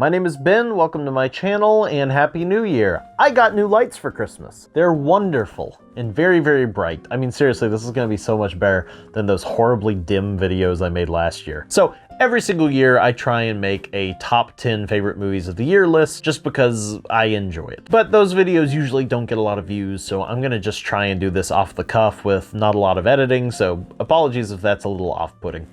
My name is Ben, welcome to my channel, and Happy New Year. I got new lights for Christmas. They're wonderful and very, very bright. I mean, seriously, this is gonna be so much better than those horribly dim videos I made last year. So every single year I try and make a top 10 favorite movies of the year list just because I enjoy it. But those videos usually don't get a lot of views, so I'm gonna just try and do this off the cuff with not a lot of editing, so apologies if that's a little off-putting.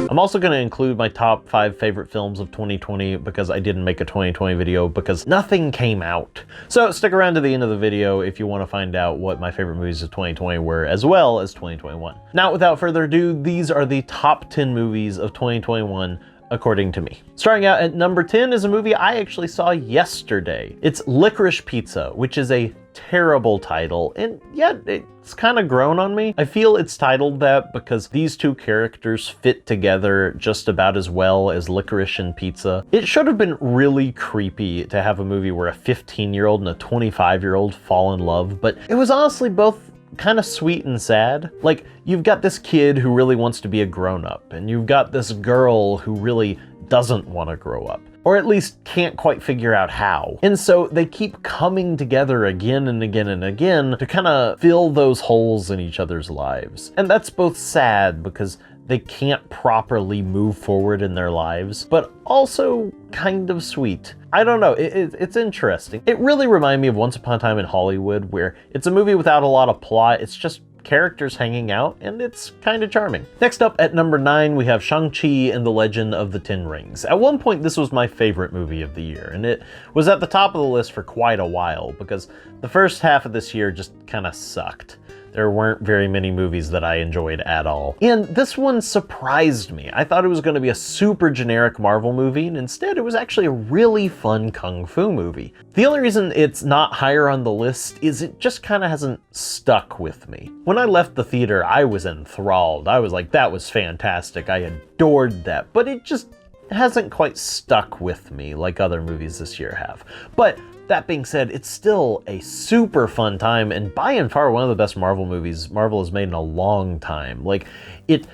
I'm also going to include my top 5 favorite films of 2020 because I didn't make a 2020 video because nothing came out. So stick around to the end of the video if you want to find out what my favorite movies of 2020 were, as well as 2021. Now, without further ado, these are the top 10 movies of 2021 according to me. Starting out at number 10 is a movie I actually saw yesterday. It's Licorice Pizza, which is a terrible title, and yet it's kind of grown on me. I feel it's titled that because these two characters fit together just about as well as licorice and pizza. It should have been really creepy to have a movie where a 15-year-old and a 25-year-old fall in love, but it was honestly both kind of sweet and sad. Like, you've got this kid who really wants to be a grown-up, and you've got this girl who really doesn't want to grow up, or at least can't quite figure out how. And so they keep coming together again and again and again to kind of fill those holes in each other's lives. And that's both sad because they can't properly move forward in their lives, but also kind of sweet. I don't know, it's interesting. It really reminded me of Once Upon a Time in Hollywood, where it's a movie without a lot of plot, it's just characters hanging out, and it's kind of charming. Next up at number 9, we have Shang-Chi and the Legend of the Ten Rings. At one point, this was my favorite movie of the year, and it was at the top of the list for quite a while, because the first half of this year just kind of sucked. There weren't very many movies that I enjoyed at all. And this one surprised me. I thought it was going to be a super generic Marvel movie, and instead it was actually a really fun kung fu movie. The only reason it's not higher on the list is it just kind of hasn't stuck with me. When I left the theater, I was enthralled. I was like, that was fantastic. I adored that. But it just hasn't quite stuck with me like other movies this year have. But that being said, it's still a super fun time, and by and far one of the best Marvel movies Marvel has made in a long time. Like, it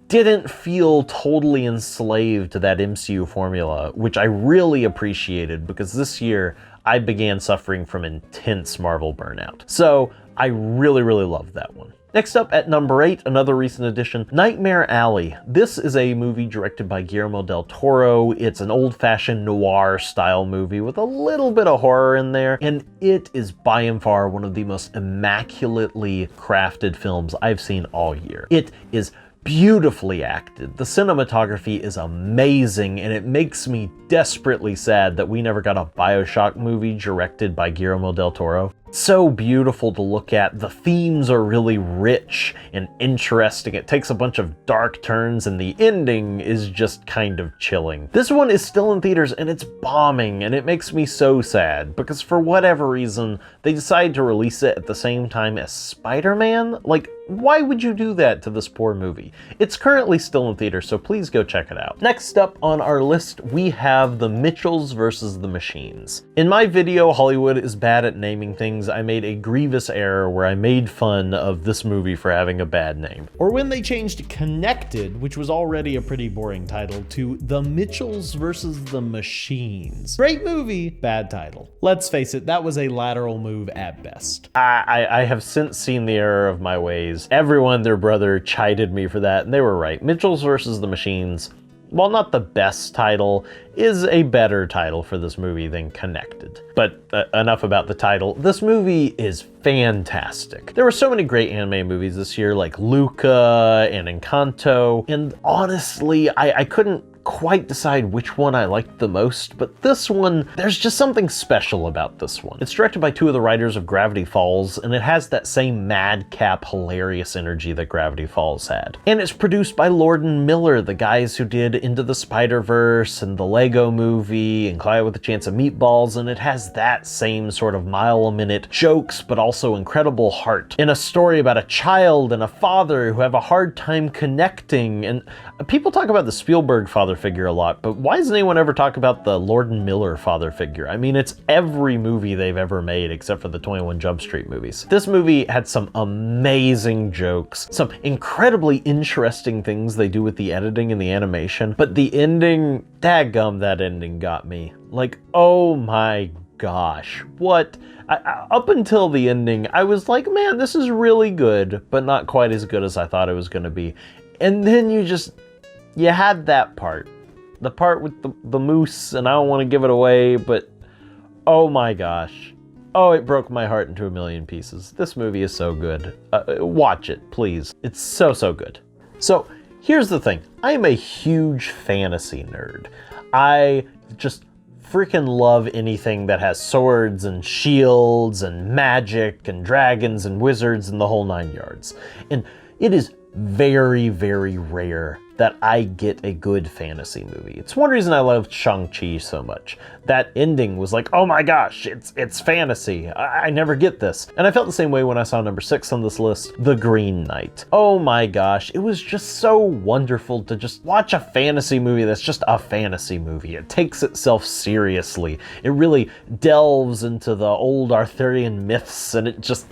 didn't feel totally enslaved to that MCU formula, which I really appreciated because this year I began suffering from intense Marvel burnout. So I really, really loved that one. Next up at number 8, another recent addition, Nightmare Alley. This is a movie directed by Guillermo del Toro. It's an old-fashioned noir style movie with a little bit of horror in there, and it is by and far one of the most immaculately crafted films I've seen all year. It is beautifully acted. The cinematography is amazing, and it makes me desperately sad that we never got a BioShock movie directed by Guillermo del Toro. So beautiful to look at. The themes are really rich and interesting. It takes a bunch of dark turns, and the ending is just kind of chilling. This one is still in theaters, and it's bombing, and it makes me so sad because for whatever reason, they decided to release it at the same time as Spider-Man. Like, why would you do that to this poor movie? It's currently still in theaters, so please go check it out. Next up on our list, we have The Mitchells vs. the Machines. In my video, Hollywood is bad at naming things, I made a grievous error where I made fun of this movie for having a bad name. Or when they changed Connected, which was already a pretty boring title, to The Mitchells vs. the Machines. Great movie, bad title. Let's face it, that was a lateral move at best. I have since seen the error of my ways. Everyone and their brother chided me for that, and they were right. Mitchells vs. the Machines, while not the best title, is a better title for this movie than Connected. But enough about the title. This movie is fantastic. There were so many great anime movies this year, like Luca and Encanto, and honestly, I couldn't quite decide which one I liked the most, but this one, there's just something special about this one. It's directed by two of the writers of Gravity Falls, and it has that same madcap, hilarious energy that Gravity Falls had. And it's produced by Lord and Miller, the guys who did Into the Spider-Verse and the Lego Movie and Cloudy with a Chance of Meatballs, and it has that same sort of mile-a-minute jokes, but also incredible heart. In a story about a child and a father who have a hard time connecting, and people talk about the Spielberg father figure a lot, but why doesn't anyone ever talk about the Lord and Miller father figure? I mean, it's every movie they've ever made except for the 21 Jump Street movies. This movie had some amazing jokes, some incredibly interesting things they do with the editing and the animation, but the ending, daggum, that ending got me. Like, oh my gosh, what? Up until the ending, I was like, man, this is really good, but not quite as good as I thought it was going to be. And then you had that part. The part with the moose, and I don't want to give it away, but oh my gosh. Oh, it broke my heart into a million pieces. This movie is so good. Watch it, please. It's so, so good. So, here's the thing. I am a huge fantasy nerd. I just freaking love anything that has swords and shields and magic and dragons and wizards and the whole 9 yards. And it is very, very rare that I get a good fantasy movie. It's one reason I loved Shang-Chi so much. That ending was like, oh my gosh, it's fantasy. I never get this. And I felt the same way when I saw number 6 on this list, The Green Knight. Oh my gosh, it was just so wonderful to just watch a fantasy movie that's just a fantasy movie. It takes itself seriously. It really delves into the old Arthurian myths, and it just,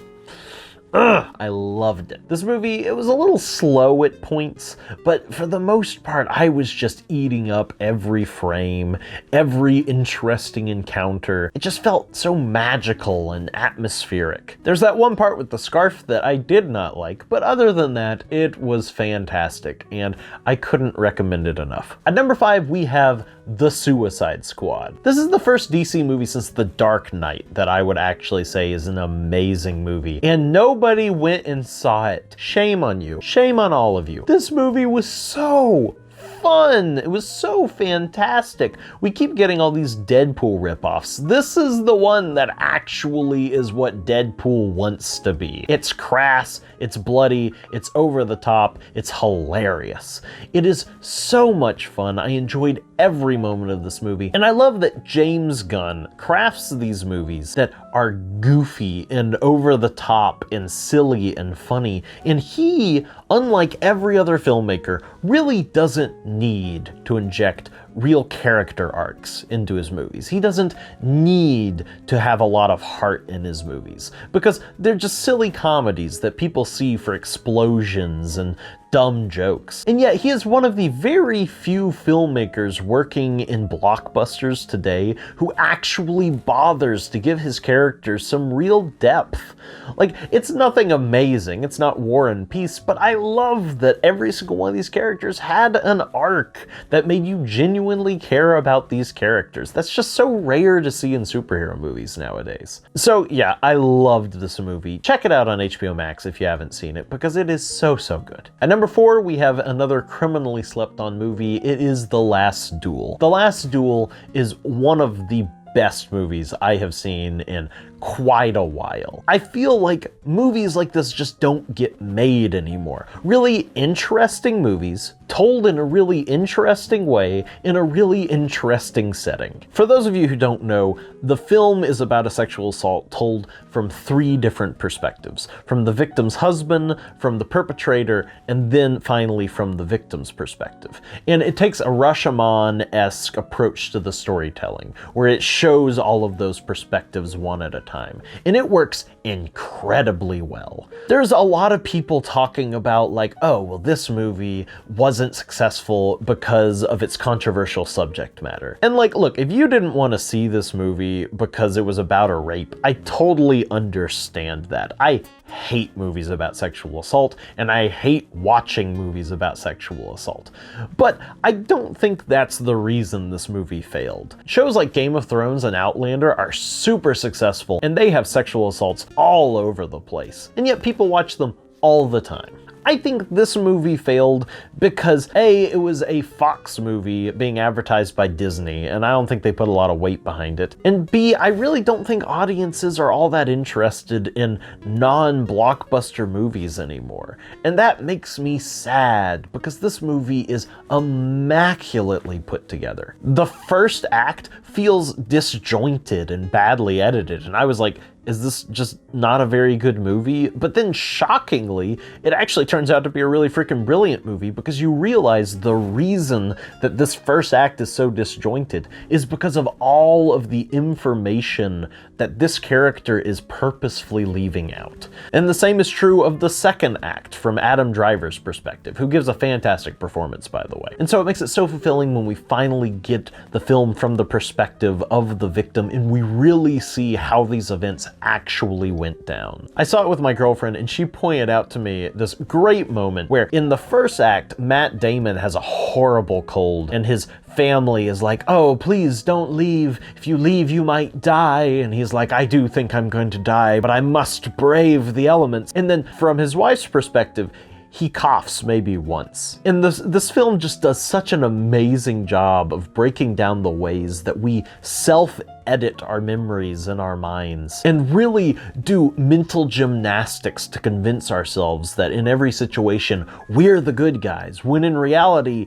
I loved it. This movie, it was a little slow at points, but for the most part, I was just eating up every frame, every interesting encounter. It just felt so magical and atmospheric. There's that one part with the scarf that I did not like, but other than that, it was fantastic, and I couldn't recommend it enough. At number 5, we have The Suicide Squad. This is the first DC movie since The Dark Knight that I would actually say is an amazing movie, and nobody went and saw it. Shame on you. Shame on all of you. This movie was so fun. It was so fantastic. We keep getting all these Deadpool ripoffs. This is the one that actually is what Deadpool wants to be. It's crass, it's bloody, it's over the top, it's hilarious. It is so much fun. I enjoyed every moment of this movie, and I love that James Gunn crafts these movies that are goofy and over the top and silly and funny, and he, unlike every other filmmaker, really doesn't need to inject real character arcs into his movies. He doesn't need to have a lot of heart in his movies because they're just silly comedies that people see for explosions and dumb jokes. And yet he is one of the very few filmmakers working in blockbusters today who actually bothers to give his characters some real depth. Like, it's nothing amazing, it's not War and Peace, but I love that every single one of these characters had an arc that made you genuinely care about these characters. That's just so rare to see in superhero movies nowadays. So yeah, I loved this movie. Check it out on HBO Max if you haven't seen it, because it is so, so good. At number 4, we have another criminally slept on movie. It is The Last Duel. The Last Duel is one of the best movies I have seen in quite a while. I feel like movies like this just don't get made anymore. Really interesting movies told in a really interesting way in a really interesting setting. For those of you who don't know, the film is about a sexual assault told from 3 different perspectives. From the victim's husband, from the perpetrator, and then finally from the victim's perspective. And it takes a Rashomon-esque approach to the storytelling, where it shows all of those perspectives one at a time. And it works incredibly well. There's a lot of people talking about like, oh, well, this movie wasn't successful because of its controversial subject matter. And like, look, if you didn't want to see this movie because it was about a rape, I totally understand that. I hate movies about sexual assault, and I hate watching movies about sexual assault. But I don't think that's the reason this movie failed. Shows like Game of Thrones and Outlander are super successful, and they have sexual assaults all over the place. And yet people watch them all the time. I think this movie failed because A, it was a Fox movie being advertised by Disney, and I don't think they put a lot of weight behind it. And B, I really don't think audiences are all that interested in non-blockbuster movies anymore. And that makes me sad because this movie is immaculately put together. The first act feels disjointed and badly edited, and I was like, is this just not a very good movie? But then shockingly, it actually turns out to be a really freaking brilliant movie, because you realize the reason that this first act is so disjointed is because of all of the information that this character is purposefully leaving out. And the same is true of the second act from Adam Driver's perspective, who gives a fantastic performance, by the way. And so it makes it so fulfilling when we finally get the film from the perspective of the victim and we really see how these events actually went down. I saw it with my girlfriend and she pointed out to me this great moment where in the first act, Matt Damon has a horrible cold and his family is like, oh, please don't leave. If you leave, you might die. And he's like, I do think I'm going to die, but I must brave the elements. And then from his wife's perspective, he coughs maybe once. And this film just does such an amazing job of breaking down the ways that we self-edit our memories in our minds and really do mental gymnastics to convince ourselves that in every situation, we're the good guys, when in reality,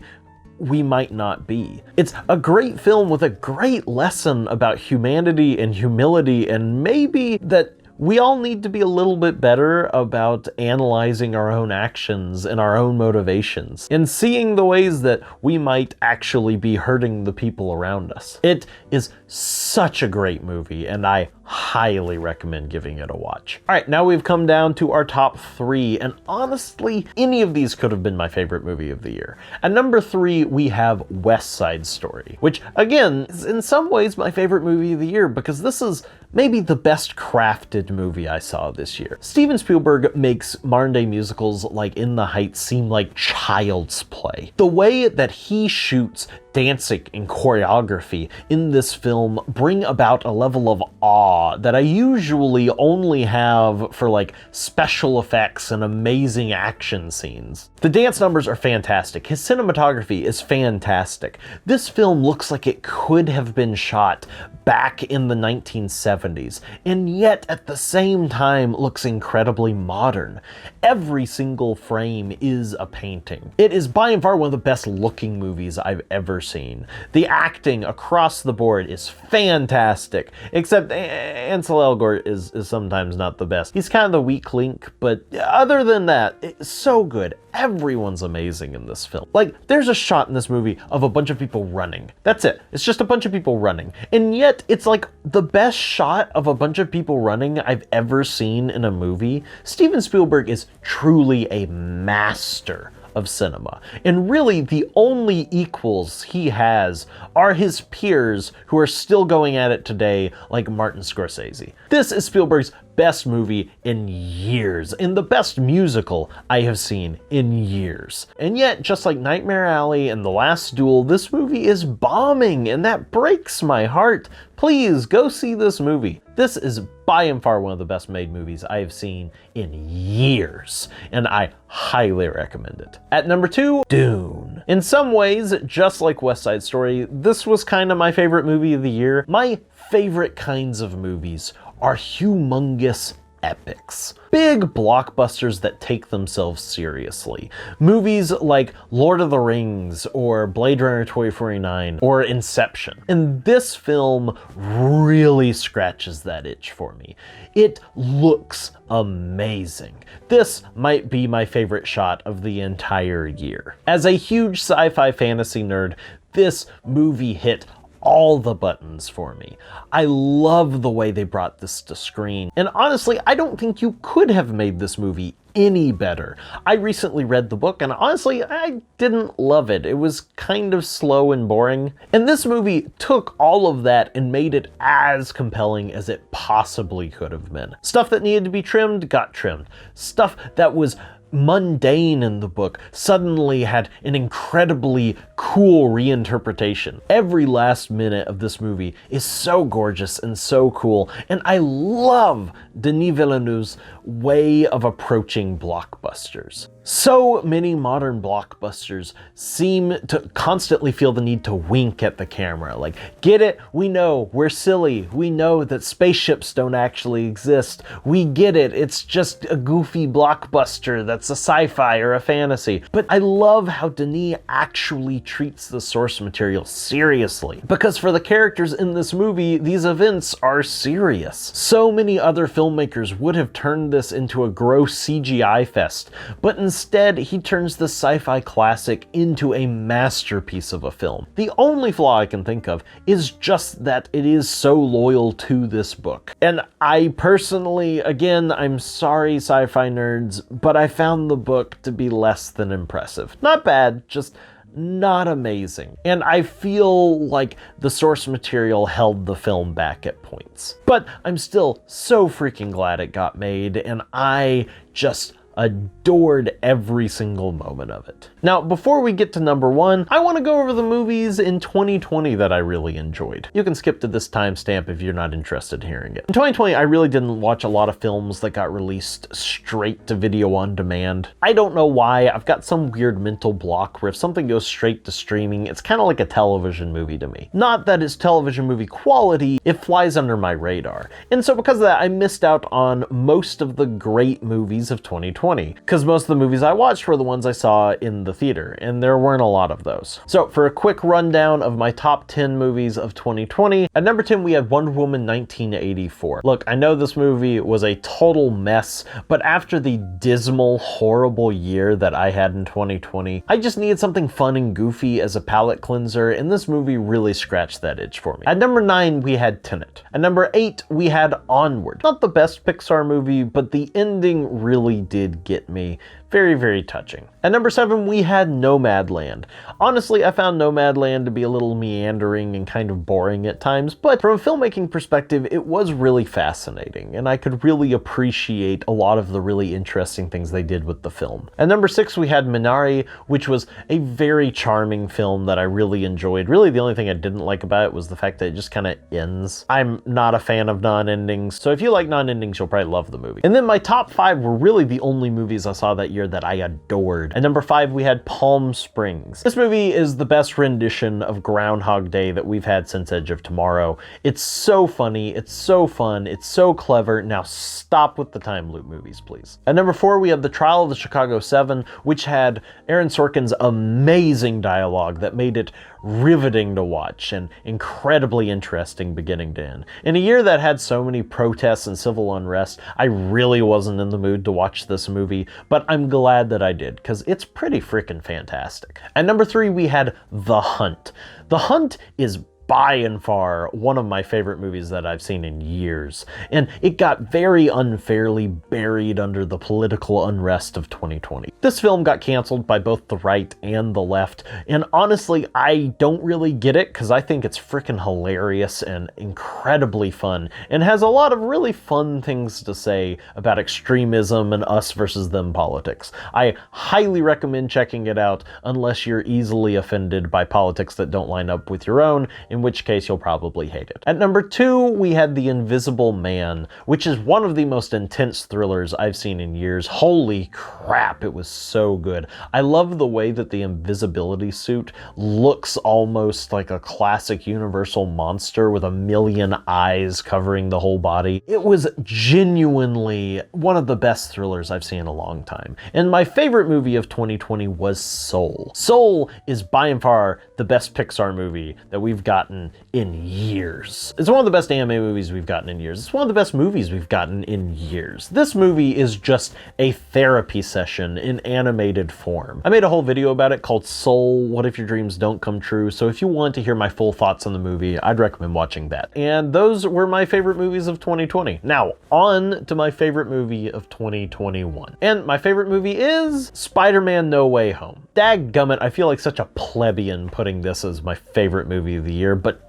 we might not be. It's a great film with a great lesson about humanity and humility, and maybe that we all need to be a little bit better about analyzing our own actions and our own motivations and seeing the ways that we might actually be hurting the people around us. It is such a great movie, and I highly recommend giving it a watch. All right, now we've come down to our top 3, and honestly, any of these could have been my favorite movie of the year. At number 3, we have West Side Story, which again is in some ways my favorite movie of the year because this is maybe the best crafted movie I saw this year. Steven Spielberg makes modern day musicals like In the Heights seem like child's play. The way that he shoots dancing and choreography in this film bring about a level of awe that I usually only have for like special effects and amazing action scenes. The dance numbers are fantastic. His cinematography is fantastic. This film looks like it could have been shot back in the 1970s, and yet at the same time looks incredibly modern. Every single frame is a painting. It is by and far one of the best looking movies I've ever seen. The acting across the board is fantastic, except Ansel Elgort is sometimes not the best. He's kind of the weak link, but other than that, it's so good. Everyone's amazing in this film. Like, there's a shot in this movie of a bunch of people running. That's it. It's just a bunch of people running. And yet, it's like the best shot of a bunch of people running I've ever seen in a movie. Steven Spielberg is truly a master of cinema. And really, the only equals he has are his peers who are still going at it today, like Martin Scorsese. This is Spielberg's best movie in years, and the best musical I have seen in years. And yet, just like Nightmare Alley and The Last Duel, this movie is bombing, and that breaks my heart. Please go see this movie. This is by and far one of the best made movies I have seen in years, and I highly recommend it. At number 2, Dune. In some ways, just like West Side Story, this was kind of my favorite movie of the year. My favorite kinds of movies are humongous epics. Big blockbusters that take themselves seriously. Movies like Lord of the Rings or Blade Runner 2049 or Inception. And this film really scratches that itch for me. It looks amazing. This might be my favorite shot of the entire year. As a huge sci-fi fantasy nerd, this movie hit all the buttons for me. I love the way they brought this to screen. And honestly, I don't think you could have made this movie any better. I recently read the book and honestly, I didn't love it. It was kind of slow and boring. And this movie took all of that and made it as compelling as it possibly could have been. Stuff that needed to be trimmed got trimmed. Stuff that was mundane in the book suddenly had an incredibly cool reinterpretation. Every last minute of this movie is so gorgeous and so cool, and I love Denis Villeneuve's way of approaching blockbusters. So many modern blockbusters seem to constantly feel the need to wink at the camera. Like, get it? We know. We're silly. We know that spaceships don't actually exist. We get it. It's just a goofy blockbuster that's that's a sci-fi or a fantasy. But I love how Denis actually treats the source material seriously, because for the characters in this movie, these events are serious. So many other filmmakers would have turned this into a gross CGI fest, but instead he turns the sci-fi classic into a masterpiece of a film. The only flaw I can think of is just that it is so loyal to this book. And I personally, again, I'm sorry sci-fi nerds, but I found the book to be less than impressive. Not bad, just not amazing. And I feel like the source material held the film back at points. But I'm still so freaking glad it got made, and I just adored every single moment of it. Now, before we get to number one, I want to go over the movies in 2020 that I really enjoyed. You can skip to this timestamp if you're not interested in hearing it. In 2020, I really didn't watch a lot of films that got released straight to video on demand. I don't know why. I've got some weird mental block where if something goes straight to streaming, it's kind of like a television movie to me. Not that it's television movie quality, it flies under my radar. And so because of that, I missed out on most of the great movies of 2020. Because most of the movies I watched were the ones I saw in the theater, and there weren't a lot of those. So for a quick rundown of my top 10 movies of 2020, at number 10 we had Wonder Woman 1984. Look, I know this movie was a total mess, but after the dismal, horrible year that I had in 2020, I just needed something fun and goofy as a palate cleanser, and this movie really scratched that itch for me. At number 9 we had Tenet. At number 8 we had Onward. Not the best Pixar movie, but the ending really did get me. Very, very touching. At number 7, we had Nomadland. Honestly, I found Nomadland to be a little meandering and kind of boring at times, but from a filmmaking perspective, it was really fascinating, and I could really appreciate a lot of the really interesting things they did with the film. At number 6, we had Minari, which was a very charming film that I really enjoyed. Really, the only thing I didn't like about it was the fact that it just kind of ends. I'm not a fan of non-endings, so if you like non-endings, you'll probably love the movie. And then my top 5 were really the only movies I saw that year that I adored. At number 5, we had Palm Springs. This movie is the best rendition of Groundhog Day that we've had since Edge of Tomorrow. It's so funny, it's so fun, it's so clever. Now stop with the time loop movies, please. At number 4, we have The Trial of the Chicago 7, which had Aaron Sorkin's amazing dialogue that made it riveting to watch and incredibly interesting beginning to end. In a year that had so many protests and civil unrest, I really wasn't in the mood to watch this movie, but I'm glad that I did, because it's pretty freaking fantastic. At number 3, we had The Hunt. The Hunt is by and far one of my favorite movies that I've seen in years, and it got very unfairly buried under the political unrest of 2020. This film got canceled by both the right and the left, and honestly, I don't really get it, because I think it's freaking hilarious and incredibly fun, and has a lot of really fun things to say about extremism and us versus them politics. I highly recommend checking it out, unless you're easily offended by politics that don't line up with your own, in which case you'll probably hate it. At number 2, we had The Invisible Man, which is one of the most intense thrillers I've seen in years. Holy crap, it was so good. I love the way that the invisibility suit looks almost like a classic Universal monster with a million eyes covering the whole body. It was genuinely one of the best thrillers I've seen in a long time. And my favorite movie of 2020 was Soul. Soul is by and far the best Pixar movie that we've gotten in years. It's one of the best anime movies we've gotten in years. It's one of the best movies we've gotten in years. This movie is just a therapy session in animated form. I made a whole video about it called Soul, What If Your Dreams Don't Come True, so if you want to hear my full thoughts on the movie, I'd recommend watching that. And those were my favorite movies of 2020. Now, on to my favorite movie of 2021. And my favorite movie is Spider-Man No Way Home. Dadgummit, I feel like such a plebeian putting this as my favorite movie of the year, but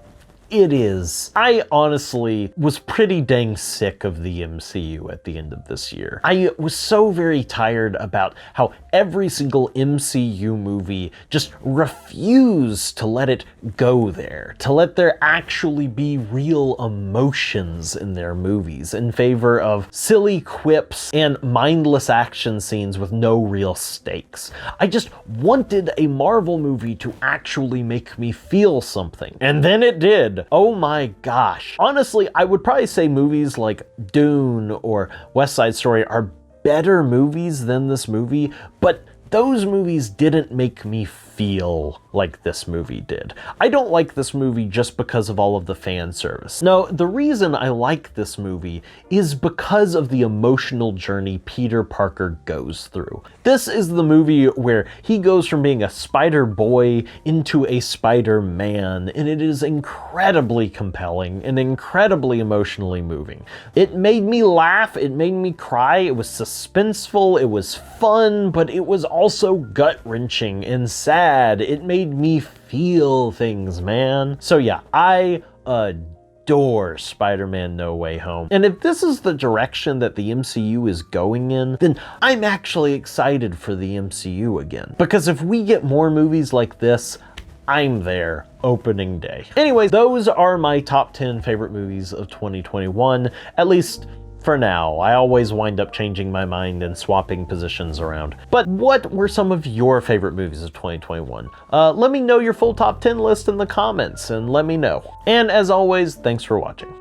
it is. I honestly was pretty dang sick of the MCU at the end of this year. I was so very tired about how every single MCU movie just refused to let it go there, to let there actually be real emotions in their movies, in favor of silly quips and mindless action scenes with no real stakes. I just wanted a Marvel movie to actually make me feel something, and then it did. Oh my gosh. Honestly, I would probably say movies like Dune or West Side Story are better movies than this movie, but those movies didn't make me feel like this movie did. I don't like this movie just because of all of the fan service. No, the reason I like this movie is because of the emotional journey Peter Parker goes through. This is the movie where he goes from being a spider boy into a Spider-Man, and it is incredibly compelling and incredibly emotionally moving. It made me laugh, it made me cry, it was suspenseful, it was fun, but it was also gut-wrenching and sad. It made me feel things, man. So yeah, I adore Spider-Man No Way Home. And if this is the direction that the MCU is going in, then I'm actually excited for the MCU again. Because if we get more movies like this, I'm there opening day. Anyways, those are my top 10 favorite movies of 2021, at least for now. I always wind up changing my mind and swapping positions around. But what were some of your favorite movies of 2021? Let me know your full top 10 list in the comments and let me know. And as always, thanks for watching.